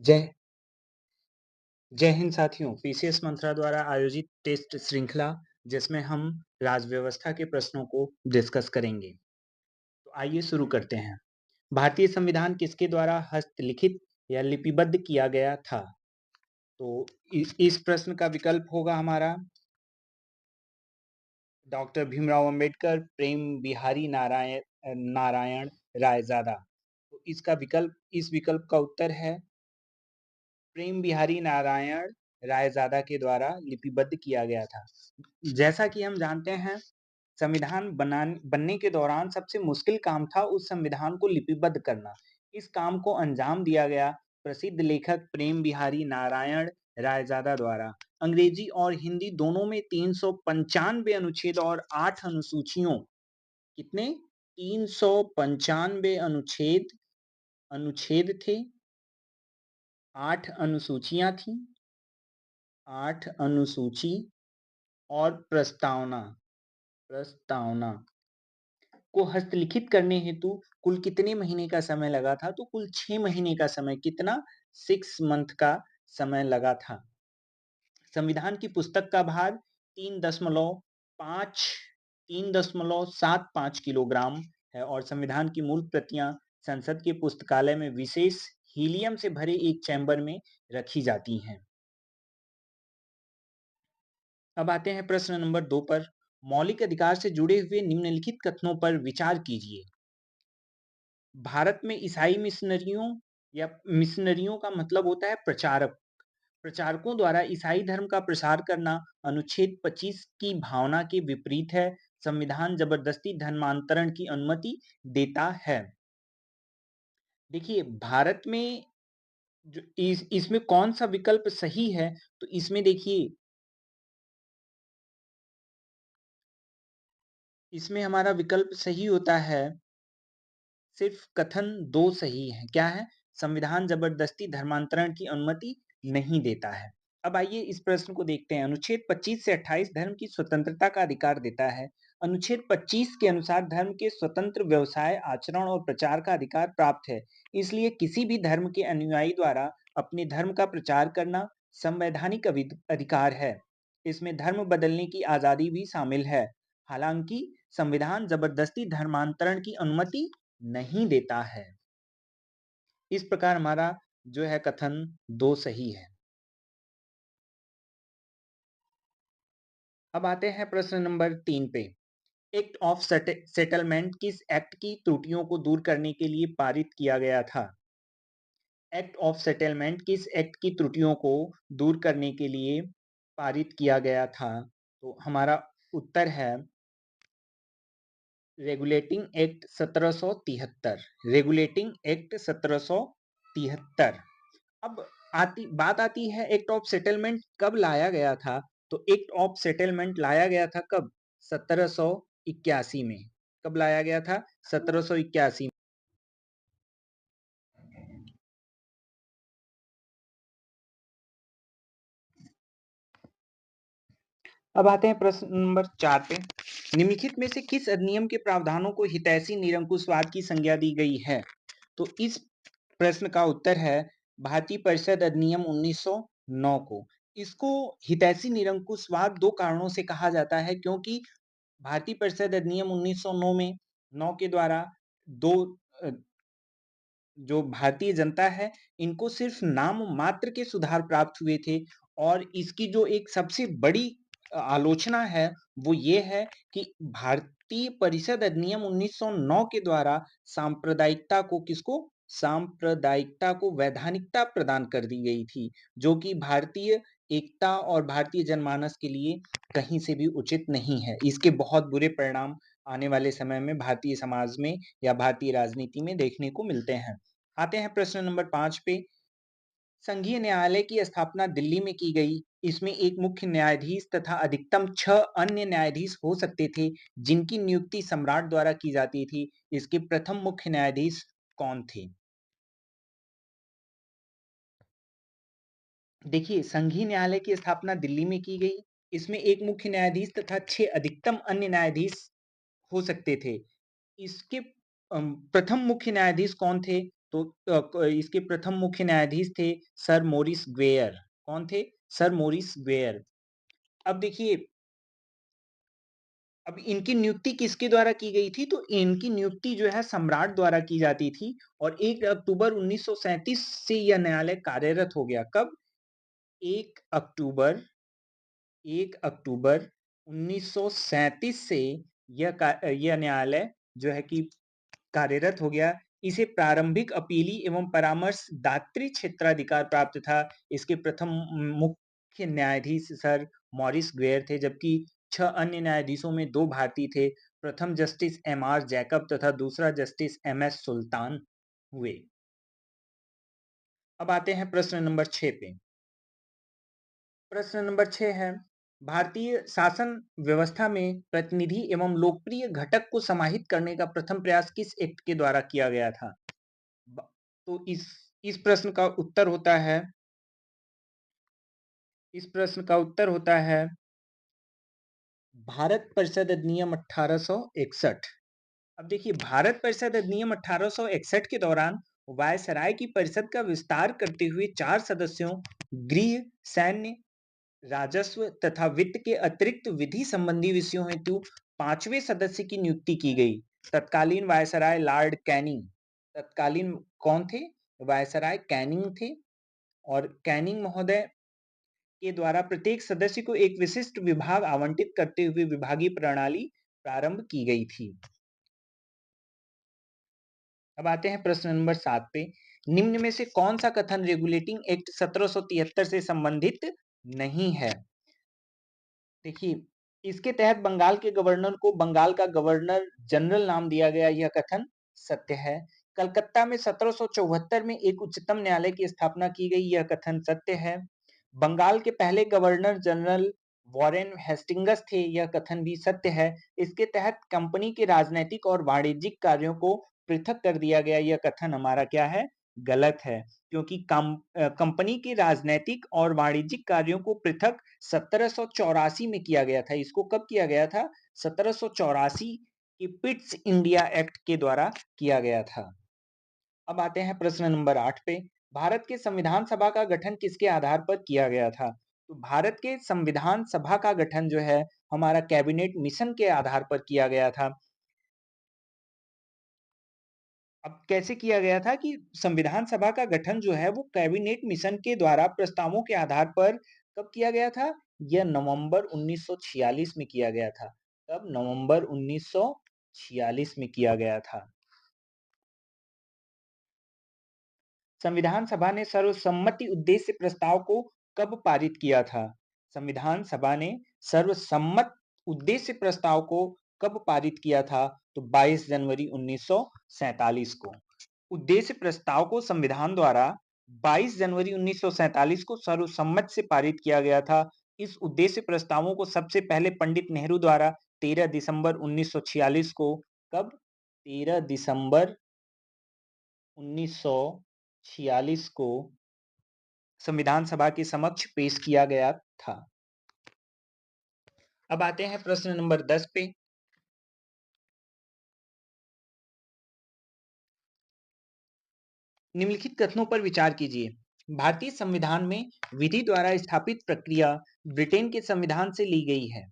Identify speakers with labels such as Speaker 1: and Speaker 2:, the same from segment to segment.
Speaker 1: जय जय हिंद साथियों। पीसीएस मंत्रा द्वारा आयोजित टेस्ट श्रृंखला जिसमें हम राज व्यवस्था के प्रश्नों को डिस्कस करेंगे। तो आइए शुरू करते हैं। भारतीय संविधान किसके द्वारा हस्तलिखित या लिपिबद्ध किया गया था? तो इस प्रश्न का विकल्प होगा हमारा डॉक्टर भीमराव अंबेडकर, प्रेम बिहारी नारायण रायजादा। तो इस विकल्प का उत्तर है प्रेम बिहारी नारायण रायजादा के द्वारा लिपिबद्ध किया गया था। जैसा कि हम जानते हैं, संविधान बनने के दौरान सबसे मुश्किल काम था उस संविधान को लिपिबद्ध करना। इस काम को अंजाम दिया गया प्रसिद्ध लेखक प्रेम बिहारी नारायण रायजादा द्वारा। अंग्रेजी और हिंदी दोनों में 395 अनुच्छेद और 8 अनुसूचियों, कितने 395 अनुच्छेद थे, 8 अनुसूचियां थी, 8 अनुसूची और प्रस्तावना को हस्तलिखित करने हेतु कुल कितने महीने का समय लगा था? तो कुल 6 महीने का समय, कितना 6 मंथ का समय लगा था। संविधान की पुस्तक का भार 3.75 किलोग्राम है और संविधान की मूल प्रतियां संसद के पुस्तकालय में विशेष हीलियम से भरे एक चैम्बर में रखी जाती हैं। अब आते हैं प्रश्न नंबर 2 पर। मौलिक अधिकार से जुड़े हुए निम्नलिखित कथनों पर विचार कीजिए। भारत में ईसाई मिशनरियों का मतलब होता है प्रचारक। प्रचारकों द्वारा ईसाई धर्म का प्रसार करना अनुच्छेद 25 की भावना के विपरीत है। संविधान जबरदस्ती धर्मांतरण की अनुमति देता है। देखिए, भारत में जो इसमें कौन सा विकल्प सही है? तो इसमें देखिए, इसमें हमारा विकल्प सही होता है, सिर्फ कथन 2 सही है। क्या है? संविधान जबरदस्ती धर्मांतरण की अनुमति नहीं देता है। अब आइए इस प्रश्न को देखते हैं। अनुच्छेद 25 से 28 धर्म की स्वतंत्रता का अधिकार देता है। अनुच्छेद 25 के अनुसार धर्म के स्वतंत्र व्यवसाय, आचरण और प्रचार का अधिकार प्राप्त है। इसलिए किसी भी धर्म के अनुयायी द्वारा अपने धर्म का प्रचार करना संवैधानिक अधिकार है। इसमें धर्म बदलने की आजादी भी शामिल है। हालांकि संविधान जबरदस्ती धर्मांतरण की अनुमति नहीं देता है। इस प्रकार हमारा जो है कथन 2 सही है। अब आते हैं प्रश्न नंबर 3 पे। एक्ट ऑफ सेटलमेंट किस एक्ट की त्रुटियों को दूर करने के लिए पारित किया गया था? एक्ट ऑफ सेटलमेंट किस एक्ट की त्रुटियों को दूर करने के लिए पारित किया गया था? तो हमारा उत्तर है रेगुलेटिंग एक्ट 1773। Regulating act 1773। अब बात आती है एक्ट ऑफ सेटलमेंट कब लाया गया था? तो एक्ट ऑफ सेटलमेंट लाया गया था कब? 1781 में। कब लाया गया था? 1781। अब आते हैं प्रश्न नंबर 4 पे। निम्नलिखित में से किस अधिनियम के प्रावधानों को हितैषी निरंकुशवाद की संज्ञा दी गई है? तो इस प्रश्न का उत्तर है भारतीय परिषद अधिनियम 1909 को। इसको हितैषी निरंकुशवाद 2 कारणों से कहा जाता है, क्योंकि भारतीय परिषद अधिनियम 1909 में 9 के द्वारा दो जो भारतीय जनता है, इनको सिर्फ नाम मात्र के सुधार प्राप्त हुए थे। और इसकी जो एक सबसे बड़ी आलोचना है वो ये है कि भारतीय परिषद अधिनियम 1909 के द्वारा सांप्रदायिकता को वैधानिकता प्रदान कर दी गई थी, जो कि भारतीय एकता और भारतीय जनमानस के लिए कहीं से भी उचित नहीं है। इसके बहुत बुरे परिणाम आने वाले समय में भारतीय समाज में या भारतीय राजनीति में देखने को मिलते हैं। आते हैं प्रश्न नंबर 5 पे। संघीय न्यायालय की स्थापना दिल्ली में की गई। इसमें एक मुख्य न्यायाधीश तथा अधिकतम 6 अन्य न्यायाधीश हो सकते थे, जिनकी नियुक्ति सम्राट द्वारा की जाती थी। इसके प्रथम मुख्य न्यायाधीश कौन थे? देखिए, संघीय न्यायालय की स्थापना दिल्ली में की गई। इसमें एक मुख्य न्यायाधीश तथा 6 अधिकतम अन्य न्यायाधीश हो सकते थे। इसके प्रथम मुख्य न्यायाधीश कौन थे? तो इसके प्रथम मुख्य न्यायाधीश थे सर मोरिस ग्वेयर। कौन थे? Sir Morris Gwyer. अब देखिए, अब इनकी नियुक्ति किसके द्वारा की गई थी? तो इनकी नियुक्ति जो है सम्राट द्वारा की जाती थी और 1 अक्टूबर 1937 से यह न्यायालय कार्यरत हो गया। कब? 1 अक्टूबर 1 अक्टूबर 1937 से यह न्यायालय जो है कि कार्यरत हो गया। इसे प्रारंभिक अपीली एवं परामर्शदात्री क्षेत्राधिकार प्राप्त था। इसके प्रथम मुख्य न्यायाधीश सर मॉरिस ग्वेयर थे, जबकि 6 अन्य न्यायाधीशों में 2 भारतीय थे। प्रथम जस्टिस एम.आर. जैकब तथा दूसरा जस्टिस एम.एस. सुल्तान हुए। अब आते हैं प्रश्न नंबर 6 पे। प्रश्न नंबर 6 है, भारतीय शासन व्यवस्था में प्रतिनिधि एवं लोकप्रिय घटक को समाहित करने का प्रथम प्रयास किस एक्ट के द्वारा किया गया था? तो इस प्रश्न का उत्तर होता है, इस प्रश्न का उत्तर होता है भारत परिषद अधिनियम 1861। अब देखिए, भारत परिषद अधिनियम 1861 के दौरान वायसराय की परिषद का विस्तार करते हुए 4 सदस्यों गृह, सैन्य, राजस्व तथा वित्त के अतिरिक्त विधि संबंधी विषयों हेतु 5वें सदस्य की नियुक्ति की गई। तत्कालीन वायसराय लॉर्ड कैनिंग, तत्कालीन कौन थे? वायसराय कैनिंग थे और कैनिंग महोदय के द्वारा प्रत्येक सदस्य को एक विशिष्ट विभाग आवंटित करते हुए विभागीय प्रणाली प्रारंभ की गई थी। अब आते हैं प्रश्न नंबर 7 पे। निम्न में से कौन सा कथन रेगुलेटिंग एक्ट 1773 से संबंधित नहीं है? देखिए, इसके तहत बंगाल के गवर्नर को बंगाल का गवर्नर जनरल नाम दिया गया, यह कथन सत्य है। कलकत्ता में 1774 में एक उच्चतम न्यायालय की स्थापना की गई, यह कथन सत्य है। बंगाल के पहले गवर्नर जनरल वॉरेन हेस्टिंग्स थे, यह कथन भी सत्य है। इसके तहत कंपनी के राजनैतिक और वाणिज्यिक कार्यों को पृथक कर दिया गया, यह कथन हमारा क्या है? गलत है, क्योंकि कंपनी के राजनैतिक और वाणिज्यिक कार्यों को पृथक 1784 में किया गया था। इसको कब किया गया था? 1784 के पिट्स इंडिया एक्ट के द्वारा किया गया था। अब आते हैं प्रश्न नंबर 8 पे। भारत के संविधान सभा का गठन किसके आधार पर किया गया था? तो भारत के संविधान सभा का गठन जो है हमारा कैबिनेट मिशन के आधार पर किया गया था। अब कैसे किया गया था कि संविधान सभा का गठन जो है वो कैबिनेट मिशन के द्वारा प्रस्तावों के आधार पर कब किया गया था? यह नवंबर 1946 में किया गया था। कब? नवंबर 1946 में किया गया था। संविधान सभा ने सर्वसम्मति उद्देश्य प्रस्ताव को कब पारित किया था? संविधान सभा ने सर्वसम्मत उद्देश्य प्रस्ताव को कब पारित किया था? तो 22 जनवरी 1947 को। उद्देश्य प्रस्ताव को संविधान द्वारा 22 जनवरी 1947 को सर्वसम्मत से पारित किया गया था। इस उद्देश्य प्रस्तावों को सबसे पहले पंडित नेहरू द्वारा 13 दिसंबर 1946 को, कब? 13 दिसंबर 1946 को संविधान सभा के समक्ष पेश किया गया था। अब आते हैं प्रश्न नंबर 10 पे। निम्नलिखित कथनों पर विचार कीजिए। भारतीय संविधान में विधि द्वारा स्थापित प्रक्रिया ब्रिटेन के संविधान से ली गई है।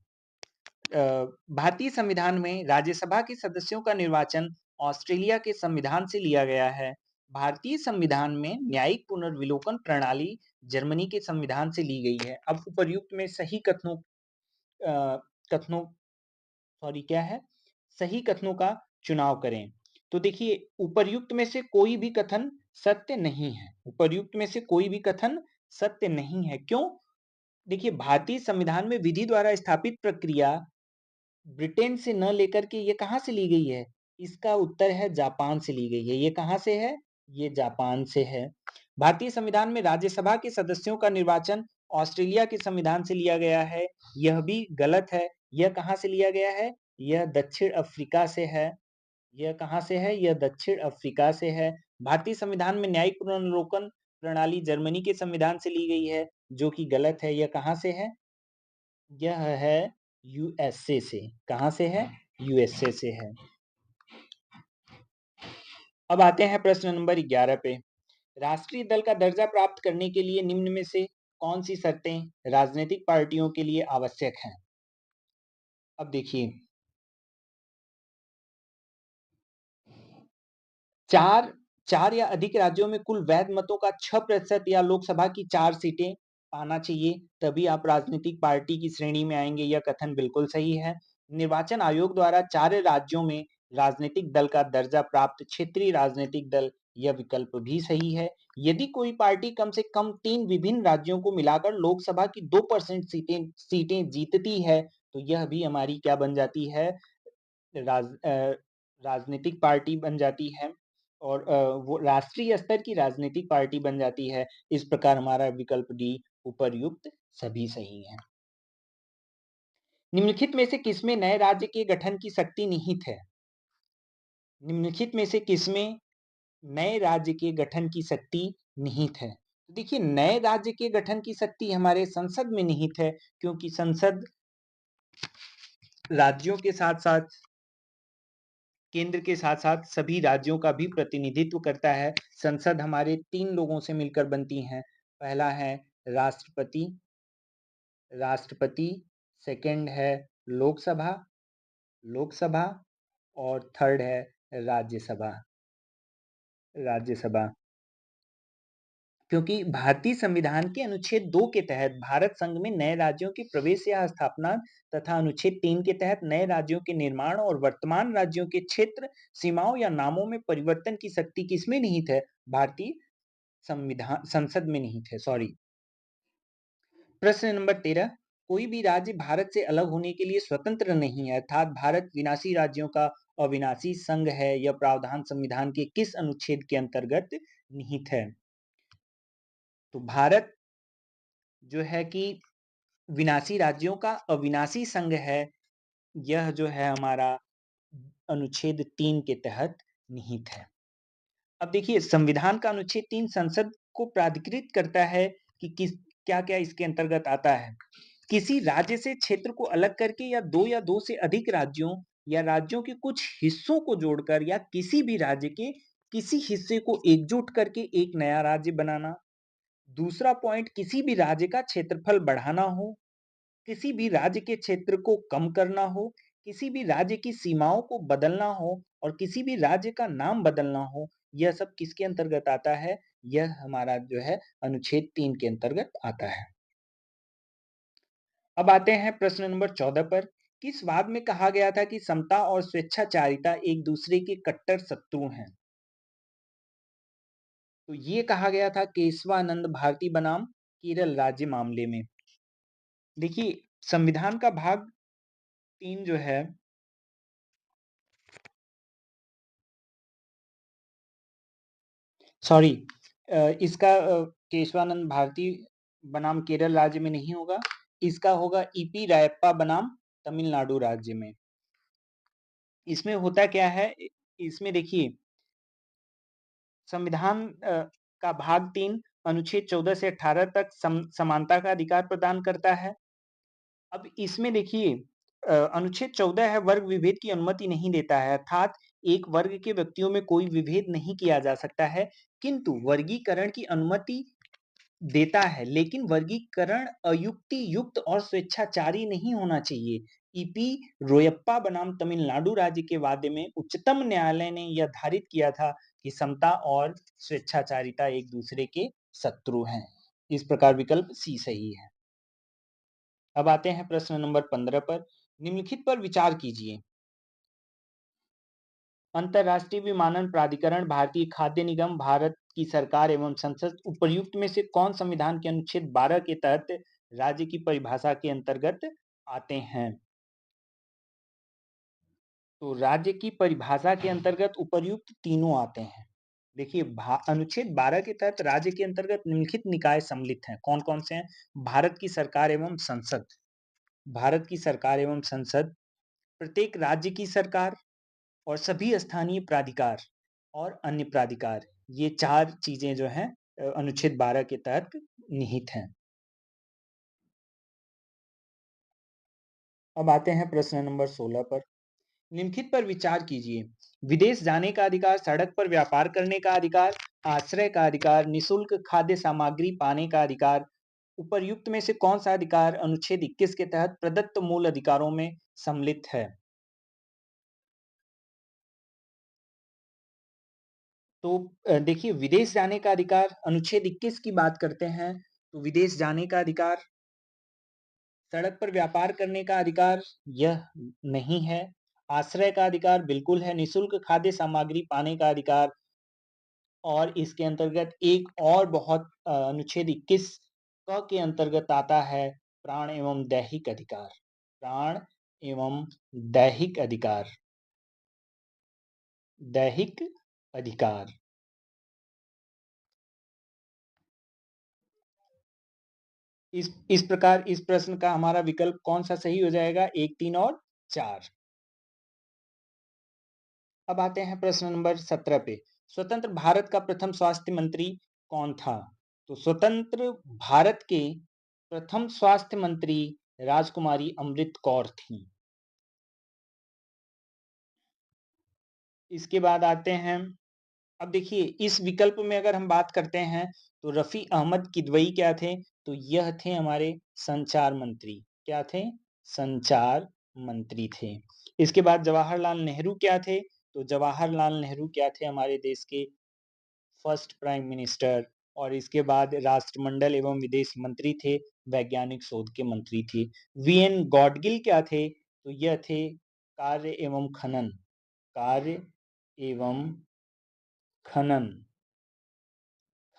Speaker 1: भारतीय संविधान में राज्यसभा के सदस्यों का निर्वाचन ऑस्ट्रेलिया के संविधान से लिया गया है। भारतीय संविधान में न्यायिक पुनर्विलोकन प्रणाली जर्मनी के संविधान से ली गई है। अब उपर्युक्त में सही कथनों कथनों सॉरी क्या है? सही कथनों का चुनाव करें। तो देखिए, उपर्युक्त में से कोई भी कथन सत्य नहीं है। उपर्युक्त में से कोई भी कथन सत्य नहीं है। क्यों? देखिए, भारतीय संविधान में विधि द्वारा स्थापित प्रक्रिया ब्रिटेन से न लेकर के ये कहां से ली गई है? इसका उत्तर है जापान से ली गई है। ये कहां से है? ये जापान से है। भारतीय संविधान में राज्यसभा के सदस्यों का निर्वाचन ऑस्ट्रेलिया के संविधान से लिया गया है, यह भी गलत है। यह कहां से लिया गया है? यह दक्षिण अफ्रीका से है। यह कहां से है? यह दक्षिण अफ्रीका से है। भारतीय संविधान में न्यायिक पुनर्विलोकन प्रणाली जर्मनी के संविधान से ली गई है, जो कि गलत है। यह कहां से है? यह है यूएसए से। कहां से है? यूएसए से है। अब आते हैं प्रश्न नंबर 11 पे। राष्ट्रीय दल का दर्जा प्राप्त करने के लिए निम्न में से कौन सी शर्तें राजनीतिक पार्टियों के लिए आवश्यक हैं? अब देखिए, चार चार या अधिक राज्यों में कुल वैध मतों का 6% या लोकसभा की 4 सीटें पाना चाहिए, तभी आप राजनीतिक पार्टी की श्रेणी में आएंगे। यह कथन बिल्कुल सही है। निर्वाचन आयोग द्वारा 4 राज्यों में राजनीतिक दल का दर्जा प्राप्त क्षेत्रीय राजनीतिक दल, यह विकल्प भी सही है। यदि कोई पार्टी कम से कम 3 विभिन्न राज्यों को मिलाकर लोकसभा की 2% सीटें जीतती है, तो यह भी हमारी क्या बन जाती है? राजनीतिक पार्टी बन जाती है, और वो राष्ट्रीय स्तर की राजनीतिक पार्टी बन जाती है। इस प्रकार हमारा विकल्प डी उपर्युक्त सभी सही है। निम्नलिखित में से किसमें नए राज्य के गठन की शक्ति निहित है? निम्नलिखित में से किसमें नए राज्य के गठन की शक्ति निहित है? देखिए, नए राज्य के गठन की शक्ति हमारे संसद में निहित है, क्योंकि संसद राज्यों के साथ साथ केंद्र के साथ साथ सभी राज्यों का भी प्रतिनिधित्व करता है। संसद हमारे 3 लोगों से मिलकर बनती है। पहला है राष्ट्रपति, सेकंड है लोकसभा, लोकसभा, और थर्ड है राज्यसभा, राज्यसभा। क्योंकि भारतीय संविधान के अनुच्छेद 2 के तहत भारत संघ में नए राज्यों के प्रवेश या स्थापना तथा अनुच्छेद 3 के तहत नए राज्यों के निर्माण और वर्तमान राज्यों के क्षेत्र, सीमाओं या नामों में परिवर्तन की शक्ति किसमें निहित है? भारतीय संविधान संसद में निहित है। सॉरी। प्रश्न नंबर 13। कोई भी राज्य भारत से अलग होने के लिए स्वतंत्र नहीं है, अर्थात भारत विनाशी राज्यों का अविनाशी संघ है। यह प्रावधान संविधान के किस अनुच्छेद के अंतर्गत निहित है? तो भारत जो है कि विनाशी राज्यों का अविनाशी संघ है। यह जो है हमारा अनुच्छेद 3 के तहत निहित है। अब देखिए, संविधान का अनुच्छेद 3 संसद को प्राधिकृत करता है कि किस क्या क्या इसके अंतर्गत आता है। किसी राज्य से क्षेत्र को अलग करके या दो से अधिक राज्यों या राज्यों के कुछ हिस्सों को जोड़कर या किसी भी राज्य के किसी हिस्से को एकजुट करके एक नया राज्य बनाना। दूसरा पॉइंट, किसी भी राज्य का क्षेत्रफल बढ़ाना हो, किसी भी राज्य के क्षेत्र को कम करना हो, किसी भी राज्य की सीमाओं को बदलना हो, और किसी भी राज्य का नाम बदलना हो, यह सब किसके अंतर्गत आता है? यह हमारा जो है अनुच्छेद 3 के अंतर्गत आता है। अब आते हैं प्रश्न नंबर 14 पर। किस वाद में कहा गया था कि समता और स्वेच्छाचारिता एक दूसरे के कट्टर शत्रु हैं? तो ये कहा गया था केशवानंद भारती बनाम केरल राज्य मामले में। देखिए, संविधान का भाग 3 जो है, सॉरी, इसका केशवानंद भारती बनाम केरल राज्य में नहीं होगा। इसका होगा ईपी रायप्पा बनाम तमिलनाडु राज्य में। इसमें होता क्या है, इसमें देखिए, संविधान का भाग 3 अनुच्छेद 14 से 18 तक समानता का अधिकार प्रदान करता है। अब इसमें देखिए, अनुच्छेद 14 है वर्ग विभेद की अनुमति नहीं देता है, अर्थात एक वर्ग के व्यक्तियों में कोई विभेद नहीं किया जा सकता है, किंतु वर्गीकरण की अनुमति देता है। लेकिन वर्गीकरण अयुक्ति युक्त और स्वेच्छाचारी नहीं होना चाहिए। ईपी रोयप्पा बनाम तमिलनाडु राज्य के वादे में उच्चतम न्यायालय ने यह धारित किया था कि समता और स्वेच्छाचारिता एक दूसरे के शत्रु हैं। इस प्रकार विकल्प सी सही है। अब आते हैं प्रश्न नंबर 15 पर। निम्नलिखित पर विचार कीजिए। अंतर्राष्ट्रीय विमानन प्राधिकरण, भारतीय खाद्य निगम, भारत की सरकार एवं संसद उपर्युक्त में से कौन संविधान के अनुच्छेद 12 के तहत राज्य की परिभाषा के अंतर्गत आते हैं? तो राज्य की परिभाषा के अंतर्गत उपर्युक्त तीनों आते हैं। देखिए, अनुच्छेद 12 के तहत राज्य के अंतर्गत निम्नलिखित निकाय सम्मिलित हैं। कौन कौन से हैं? भारत की सरकार एवं संसद, भारत की सरकार एवं संसद, प्रत्येक राज्य की सरकार, और सभी स्थानीय प्राधिकार और अन्य प्राधिकार। ये 4 चीजें जो हैं अनुच्छेद 12 के तहत निहित हैं। अब आते हैं प्रश्न नंबर 16 पर। निम्नलिखित पर विचार कीजिए। विदेश जाने का अधिकार, सड़क पर व्यापार करने का अधिकार, आश्रय का अधिकार, निःशुल्क खाद्य सामग्री पाने का अधिकार। उपर्युक्त में से कौन सा अधिकार अनुच्छेद 21 के तहत प्रदत्त मूल अधिकारों में सम्मिलित है? तो देखिए, विदेश जाने का अधिकार अनुच्छेद 21 की बात करते हैं तो विदेश जाने का अधिकार, सड़क पर व्यापार करने का अधिकार यह नहीं है, आश्रय का अधिकार बिल्कुल है, निःशुल्क खाद्य सामग्री पाने का अधिकार, और इसके अंतर्गत एक और बहुत अनुच्छेद 21 क के अंतर्गत आता है प्राण एवं दैहिक अधिकार। प्राण एवं दैहिक अधिकार, दैहिक अधिकार। इस प्रकार इस प्रश्न का हमारा विकल्प कौन सा सही हो जाएगा? 1, 3 और 4। अब आते हैं प्रश्न नंबर 17 पे। स्वतंत्र भारत का प्रथम स्वास्थ्य मंत्री कौन था? तो स्वतंत्र भारत के प्रथम स्वास्थ्य मंत्री राजकुमारी अमृत कौर थी। इसके बाद आते हैं, अब देखिए इस विकल्प में अगर हम बात करते हैं तो रफी अहमद किदवई क्या थे? तो यह थे हमारे संचार मंत्री। क्या थे? संचार मंत्री थे। इसके बाद जवाहरलाल नेहरू क्या थे? तो जवाहरलाल नेहरू क्या थे? हमारे देश के फर्स्ट प्राइम मिनिस्टर। और इसके बाद राष्ट्रमंडल एवं विदेश मंत्री थे, वैज्ञानिक शोध के मंत्री थे। वीएन गॉडगिल क्या थे? तो यह थे कार्य एवं खनन, कार्य एवं खनन,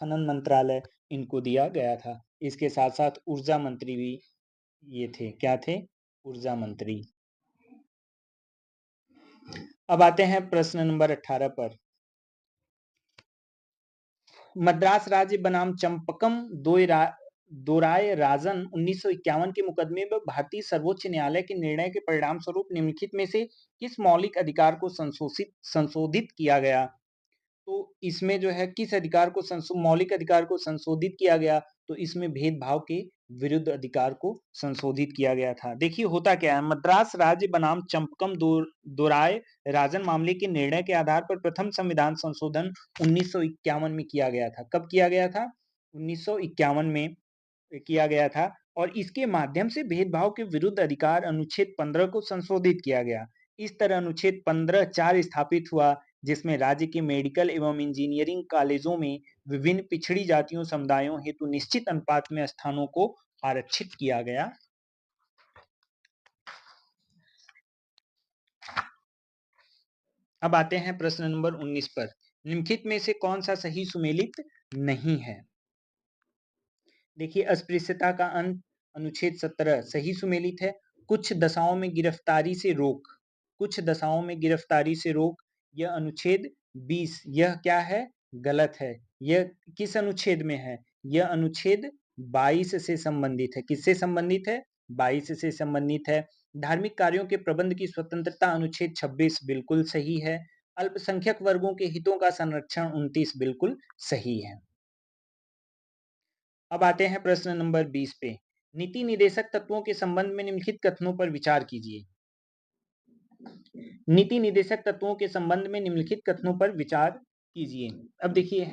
Speaker 1: खनन मंत्रालय इनको दिया गया था। इसके साथ साथ ऊर्जा मंत्री भी ये थे। क्या थे? ऊर्जा मंत्री। अब आते हैं प्रश्न नंबर 18 पर। मद्रास राज्य बनाम चंपकम दोराय राजन 1951 के मुकदमे में भारतीय सर्वोच्च न्यायालय के निर्णय के परिणाम स्वरूप निम्नलिखित में से किस मौलिक अधिकार को संशोधित किया गया? तो इसमें जो है किस अधिकार को मौलिक अधिकार को संशोधित किया गया? तो इसमें भेदभाव के विरुद्ध अधिकार को संशोधित किया गया था। देखिए होता क्या है, मद्रास राज्य बनाम चंपकम दोराय राजन मामले के निर्णय के आधार पर प्रथम संविधान संशोधन 1951 में किया गया था। कब किया गया था? 1951 में किया गया था। और इसके माध्यम से भेदभाव के विरुद्ध अधिकार अनुच्छेद 15 को संशोधित किया गया। इस तरह अनुच्छेद 15(4) स्थापित हुआ, जिसमें राज्य के मेडिकल एवं इंजीनियरिंग कॉलेजों में विभिन्न पिछड़ी जातियों समुदायों हेतु निश्चित अनुपात में स्थानों को आरक्षित किया गया। अब आते हैं प्रश्न नंबर 19 पर। निम्नलिखित में से कौन सा सही सुमेलित नहीं है? देखिए, अस्पृश्यता का अंत अनुच्छेद 17 सही सुमेलित है। कुछ दशाओं में गिरफ्तारी से रोक, कुछ दशाओं में गिरफ्तारी से रोक, यह अनुच्छेद 20 यह क्या है? गलत है। यह किस अनुच्छेद में है? यह अनुच्छेद 22 से संबंधित है। किससे संबंधित है? 22 से संबंधित है। धार्मिक कार्यों के प्रबंध की स्वतंत्रता अनुच्छेद 26 बिल्कुल सही है। अल्पसंख्यक वर्गों के हितों का संरक्षण 29 बिल्कुल सही है। अब आते हैं प्रश्न नंबर 20 पे। नीति निदेशक तत्वों के संबंध में निम्नलिखित कथनों पर विचार कीजिए। नीति निदेशक तत्वों के संबंध में निम्नलिखित कथनों पर विचार कीजिए। अब देखिए,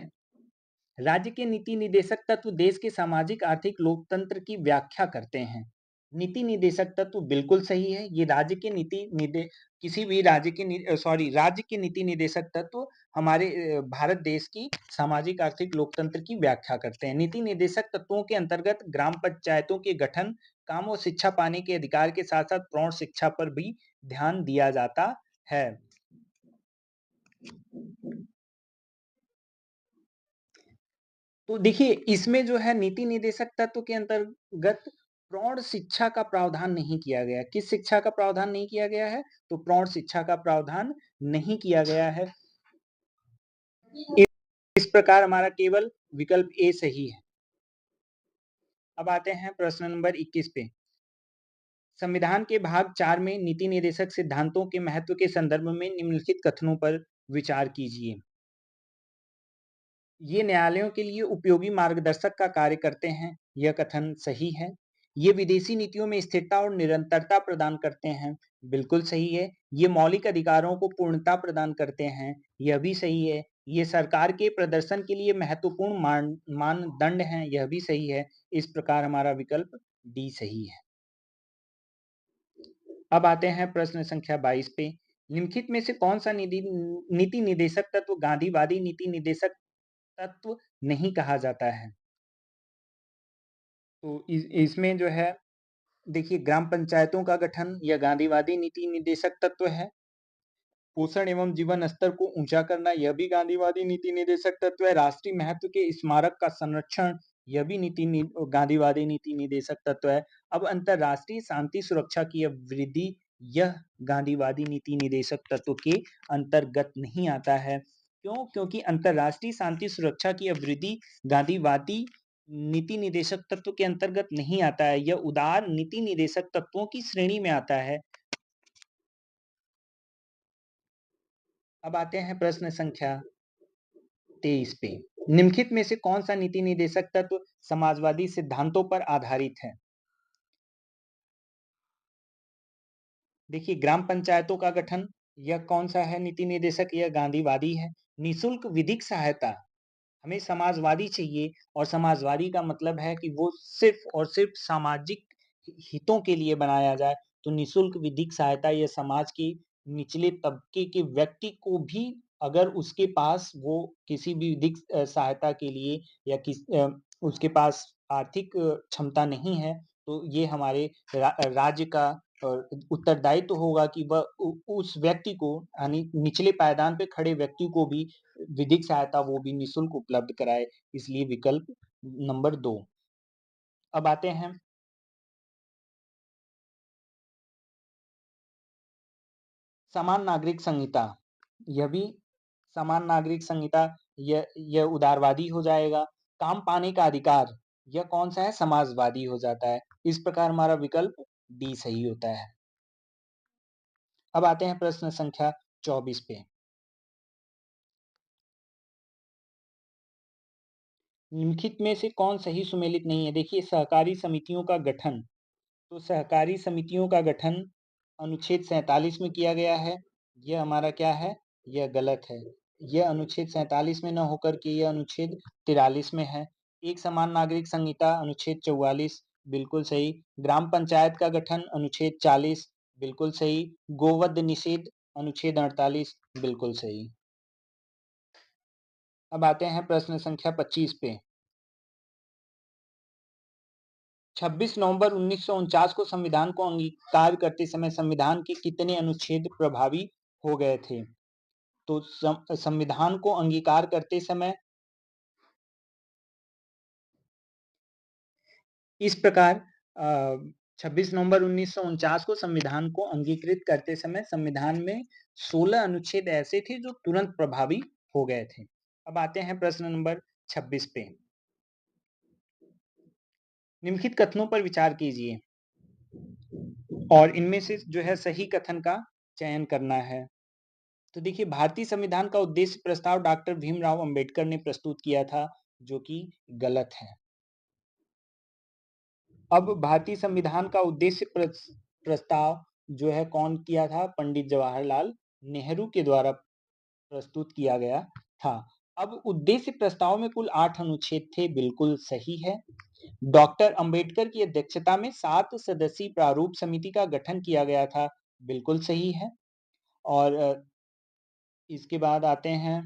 Speaker 1: राज्य के नीति निदेशक तत्व देश के सामाजिक आर्थिक लोकतंत्र की व्याख्या करते हैं। नीति निदेशक तत्व बिल्कुल सही है। ये राज्य के किसी भी राज्य के राज्य के नीति निदेशक तत्व हमारे भारत देश की सामाजिक आर्थिक लोकतंत्र की व्याख्या करते हैं। नीति निदेशक तत्वों के अंतर्गत ग्राम पंचायतों के गठन, काम और शिक्षा पाने के अधिकार के साथ साथ प्रौढ़ शिक्षा पर भी ध्यान दिया जाता है। तो देखिए, इसमें जो है नीति निदेशक तत्व के अंतर्गत प्रौढ़ शिक्षा का प्रावधान नहीं किया गया। किस शिक्षा का प्रावधान नहीं किया गया है? तो प्रौढ़ शिक्षा का प्रावधान नहीं किया गया है। इस प्रकार हमारा केवल विकल्प ए सही है। अब आते हैं प्रश्न नंबर 21 पे। संविधान के भाग 4 में नीति निदेशक सिद्धांतों के महत्व के संदर्भ में निम्नलिखित कथनों पर विचार कीजिए। ये न्यायालयों के लिए उपयोगी मार्गदर्शक का कार्य करते हैं, यह कथन सही है। ये विदेशी नीतियों में स्थिरता और निरंतरता प्रदान करते हैं, बिल्कुल सही है। ये मौलिक अधिकारों को पूर्णता प्रदान करते हैं, यह भी सही है। ये सरकार के प्रदर्शन के लिए महत्वपूर्ण मानदंड हैं, यह भी सही है। इस प्रकार हमारा विकल्प डी सही है। अब आते हैं प्रश्न संख्या 22 पे। निम्नलिखित में से कौन सा नीति निदेशक तत्व गांधीवादी नीति निदेशक तत्व नहीं कहा जाता है? तो इसमें जो है देखिए, ग्राम पंचायतों का गठन यह गांधीवादी नीति निदेशक तत्व है। पोषण एवं जीवन स्तर को ऊंचा करना यह भी गांधीवादी नीति निदेशक तत्व है। राष्ट्रीय महत्व के स्मारक का संरक्षण यह भी गांधीवादी नीति निदेशक तत्व है। अब अंतरराष्ट्रीय शांति सुरक्षा की वृद्धि यह गांधीवादी नीति निदेशक तत्व के अंतर्गत नहीं आता है। क्यों? क्योंकि अंतरराष्ट्रीय शांति सुरक्षा की वृद्धि गांधीवादी नीति निदेशक तत्व के अंतर्गत नहीं आता है। यह उदार नीति निदेशक तत्वों की श्रेणी में आता है। अब आते हैं प्रश्न संख्या 23 पे। निम्नलिखित में से कौन सा नीति निदेशक तत्व समाजवादी सिद्धांतों पर आधारित है? देखिए, ग्राम पंचायतों का गठन यह कौन सा है नीति निदेशक? यह गांधीवादी है। निःशुल्क विधिक सहायता हमें समाजवादी चाहिए, और समाजवादी का मतलब है कि वो सिर्फ और सिर्फ सामाजिक हितों के लिए बनाया जाए। तो निःशुल्क विधिक सहायता यह समाज के निचले तबके के व्यक्ति को भी, अगर उसके पास वो किसी भी विधिक सहायता के लिए या उसके पास आर्थिक क्षमता नहीं है, तो ये हमारे राज्य का उत्तरदायित्व होगा कि वह उस व्यक्ति को, यानी निचले पायदान पे खड़े व्यक्ति को भी विधिक सहायता वो भी निःशुल्क उपलब्ध कराए। इसलिए विकल्प नंबर 2। अब आते हैं समान नागरिक संहिता। यह भी समान नागरिक संहिता यह उदारवादी हो जाएगा। काम पाने का अधिकार यह कौन सा है? समाजवादी हो जाता है। इस प्रकार हमारा विकल्प डी सही होता है। अब आते हैं प्रश्न संख्या 24 पे। निम्नलिखित में से कौन सही सुमेलित नहीं है? देखिए, सहकारी समितियों का गठन, तो सहकारी समितियों का गठन अनुच्छेद 47 में किया गया है। यह हमारा क्या है? यह गलत है। यह अनुच्छेद 47 में न होकर के यह अनुच्छेद 43 में है। एक समान नागरिक संहिता अनुच्छेद 44 बिल्कुल सही। ग्राम पंचायत का गठन अनुच्छेद 40 बिल्कुल सही। गोवध निषेध अनुच्छेद 48 बिल्कुल सही। अब आते हैं प्रश्न संख्या 25 पे। 26 नवंबर 1949 को संविधान को अंगीकार करते समय संविधान के कितने अनुच्छेद प्रभावी हो गए थे? तो संविधान को अंगीकार करते समय इस प्रकार 26 नवंबर 1949 को संविधान को अंगीकृत करते समय संविधान में 16 अनुच्छेद ऐसे थे जो तुरंत प्रभावी हो गए थे। अब आते हैं प्रश्न नंबर 26 पे। निम्नलिखित कथनों पर विचार कीजिए और इनमें से जो है सही कथन का चयन करना है। तो देखिए, भारतीय संविधान का उद्देश्य प्रस्ताव डॉक्टर भीमराव अंबेडकर ने प्रस्तुत किया था, जो कि गलत है। अब भारतीय संविधान का उद्देश्य प्रस्ताव जो है कौन किया था? पंडित जवाहरलाल नेहरू के द्वारा प्रस्तुत किया गया था। अब उद्देश्य प्रस्ताव में कुल 8 अनुच्छेद थे, बिल्कुल सही है। डॉक्टर अंबेडकर की अध्यक्षता में 7 सदस्यीय प्रारूप समिति का गठन किया गया था, बिल्कुल सही है। और इसके बाद आते हैं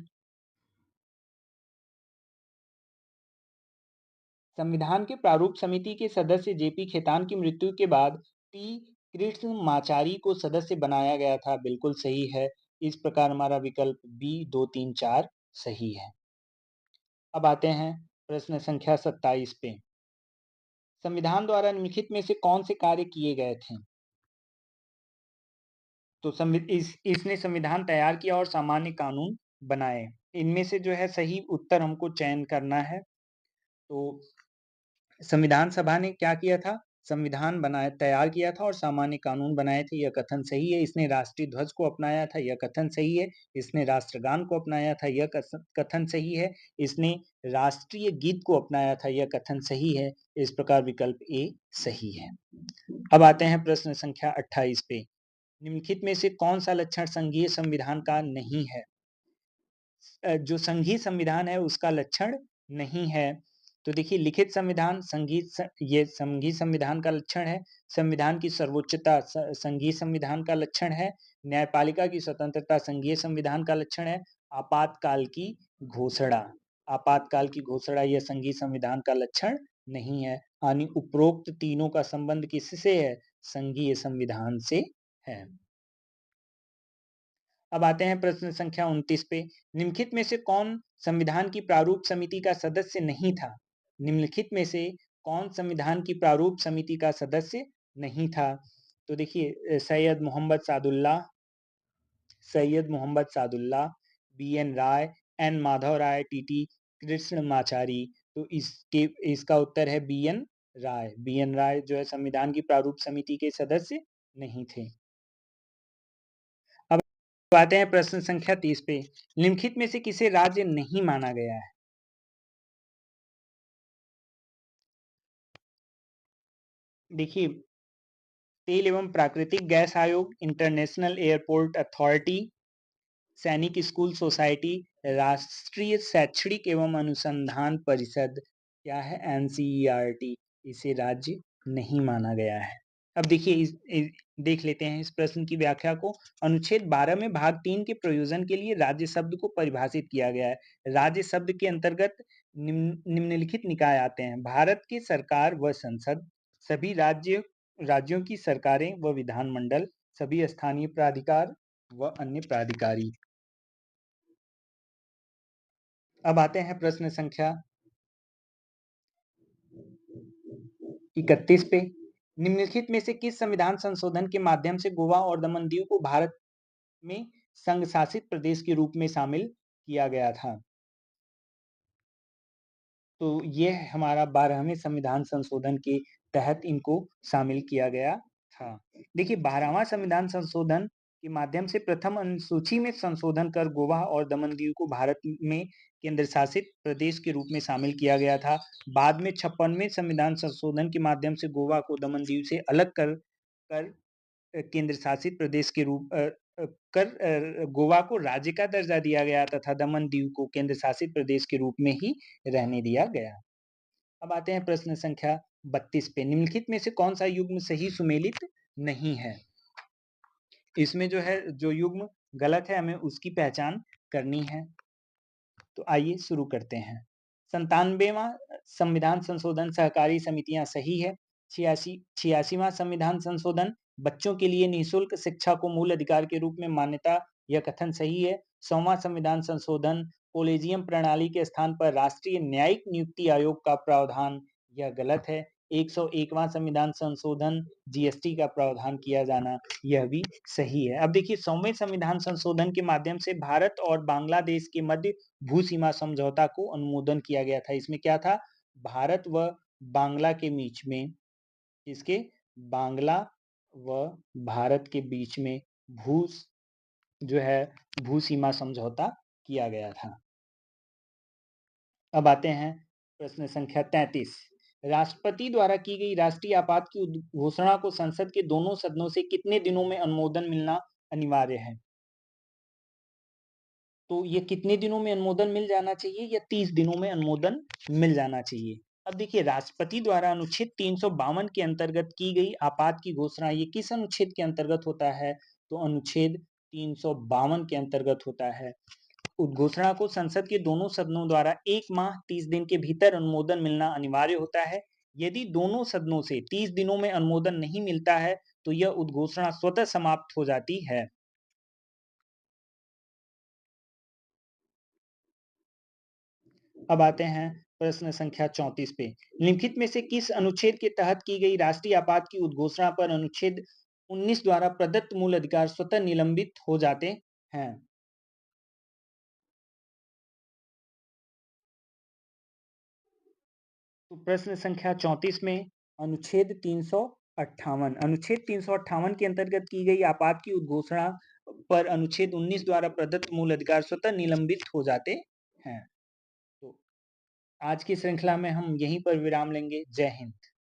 Speaker 1: संविधान के प्रारूप समिति के सदस्य जेपी खेतान की मृत्यु के बाद टी कृष्णमाचारी को सदस्य बनाया गया था, बिल्कुल सही है। इस प्रकार हमारा विकल्प बी 2, 3, 4 सही है। अब आते हैं प्रश्न संख्या 27 पे। संविधान द्वारा निम्नलिखित में से कौन से कार्य किए गए थे? तो इसने संविधान तैयार किया और सामान्य कानून बनाए। इनमें से जो है सही उत्तर हमको चयन करना है। तो संविधान सभा ने क्या किया था? संविधान तैयार किया था और सामान्य कानून बनाए थे, यह कथन सही है। इसने राष्ट्रीय ध्वज को अपनाया था, यह कथन सही है। इसने राष्ट्रगान को अपनाया था, यह कथन सही है। इसने राष्ट्रीय गीत को अपनाया था, यह कथन सही है। इस प्रकार विकल्प ए सही है। अब आते हैं प्रश्न संख्या 28 पे। निम्नलिखित में से कौन सा लक्षण संघीय संविधान का नहीं है? जो संघीय संविधान है उसका लक्षण नहीं है। तो देखिए, लिखित संविधान ये संघीय संविधान का लक्षण है। संविधान की सर्वोच्चता संघीय संविधान का लक्षण है। न्यायपालिका की स्वतंत्रता संघीय संविधान का लक्षण है। आपातकाल की घोषणा यह संघीय संविधान का लक्षण नहीं है। यानी उपरोक्त तीनों का संबंध किससे है? संघीय संविधान से है। अब आते हैं प्रश्न संख्या 29 पे। निम्नलिखित में से कौन संविधान की प्रारूप समिति का सदस्य नहीं था? निम्नलिखित में से कौन संविधान की प्रारूप समिति का सदस्य नहीं था? तो देखिए, सैयद मोहम्मद सादुल्ला, बी.एन. राय, एन. माधव राय, टी.टी. कृष्णमाचारी। तो इसका उत्तर है बी.एन. राय। बी.एन. राय जो है संविधान की प्रारूप समिति के सदस्य नहीं थे। अब आते हैं प्रश्न संख्या 30 पे। निम्नलिखित में से किसे राज्य नहीं माना गया है? देखिए, तेल एवं प्राकृतिक गैस आयोग, इंटरनेशनल एयरपोर्ट अथॉरिटी, सैनिक स्कूल सोसाइटी, राष्ट्रीय शैक्षणिक एवं अनुसंधान परिषद, क्या है? एनसीईआरटी। इसे राज्य नहीं माना गया है। अब देखिए, देख लेते हैं इस प्रश्न की व्याख्या को। अनुच्छेद 12 में भाग 3 के प्रयोजन के लिए राज्य शब्द को परिभाषित किया गया है। राज्य शब्द के अंतर्गत निम्नलिखित निकाय आते हैं: भारत की सरकार व संसद, सभी राज्यों की सरकारें व विधानमंडल, सभी स्थानीय प्राधिकार व अन्य प्राधिकारी। अब आते हैं प्रश्न संख्या 31 पे। निम्नलिखित में से किस संविधान संशोधन के माध्यम से गोवा और दमन दीव को भारत में संघ शासित प्रदेश के रूप में शामिल किया गया था? तो ये हमारा 12वें संविधान संशोधन के तहत इनको शामिल किया गया था। देखिए, 12वां संविधान संशोधन के माध्यम से प्रथम अनुसूची में संशोधन कर गोवा और दमन दीव को भारत में केंद्र शासित प्रदेश के रूप में शामिल किया गया था। बाद में 56वें संविधान संशोधन के माध्यम से गोवा को दमन दीव से अलग कर केंद्र शासित प्रदेश के रूप गोवा को राज्य का दर्जा दिया गया तथा दमन दीव को केंद्र शासित प्रदेश के रूप में ही रहने दिया गया। अब आते हैं प्रश्न संख्या 32 पे। निम्नलिखित में से कौन सा युग्म सही सुमेलित नहीं है? इसमें जो युग्म गलत है, हमें उसकी पहचान करनी है। तो आइए शुरू करते हैं। 97वां संविधान संशोधन सहकारी समितियां सही है। 86वां संविधान संशोधन बच्चों के लिए निःशुल्क शिक्षा को मूल अधिकार के रूप में मान्यता, यह कथन सही है। 100वां संविधान संशोधन कोलेजियम प्रणाली के स्थान पर राष्ट्रीय न्यायिक नियुक्ति आयोग का प्रावधान, यह गलत है। 101वां संविधान संशोधन जीएसटी का प्रावधान किया जाना, यह भी सही है। अब देखिए, 100वें संविधान संशोधन के माध्यम से भारत और बांग्लादेश के मध्य भू सीमा समझौता को अनुमोदन किया गया था। इसमें क्या था? भारत व बांग्ला के बीच में, इसके बांग्ला व भारत के बीच में भू जो है भू सीमा समझौता किया गया था। अब आते हैं प्रश्न संख्या 33। राष्ट्रपति द्वारा की गई राष्ट्रीय आपात की घोषणा को संसद के दोनों सदनों से कितने दिनों में अनुमोदन मिलना अनिवार्य है? तो ये कितने दिनों में अनुमोदन मिल जाना चाहिए? या 30 दिनों में अनुमोदन मिल जाना चाहिए। अब देखिए, राष्ट्रपति द्वारा अनुच्छेद 352 के अंतर्गत की गई आपात की घोषणा, ये किस अनुच्छेद के अंतर्गत होता है? तो अनुच्छेद 352 के अंतर्गत होता है। उद्घोषणा को संसद के दोनों सदनों द्वारा 1 माह 30 दिन के भीतर अनुमोदन मिलना अनिवार्य होता है। यदि दोनों सदनों से 30 दिनों में अनुमोदन नहीं मिलता है तो यह उद्घोषणा स्वतः समाप्त हो जाती है। अब आते हैं प्रश्न संख्या 34 पे। निम्नलिखित में से किस अनुच्छेद के तहत की गई राष्ट्रीय आपात की उद्घोषणा पर अनुच्छेद 19 द्वारा प्रदत्त मूल अधिकार स्वतः निलंबित हो जाते हैं? तो प्रश्न संख्या 34 में अनुच्छेद 358 अनुच्छेद 358 के अंतर्गत की गई आपात की उद्घोषणा पर अनुच्छेद 19 द्वारा प्रदत्त मूल अधिकार स्वतः निलंबित हो जाते हैं। तो आज की श्रृंखला में हम यहीं पर विराम लेंगे। जय हिंद।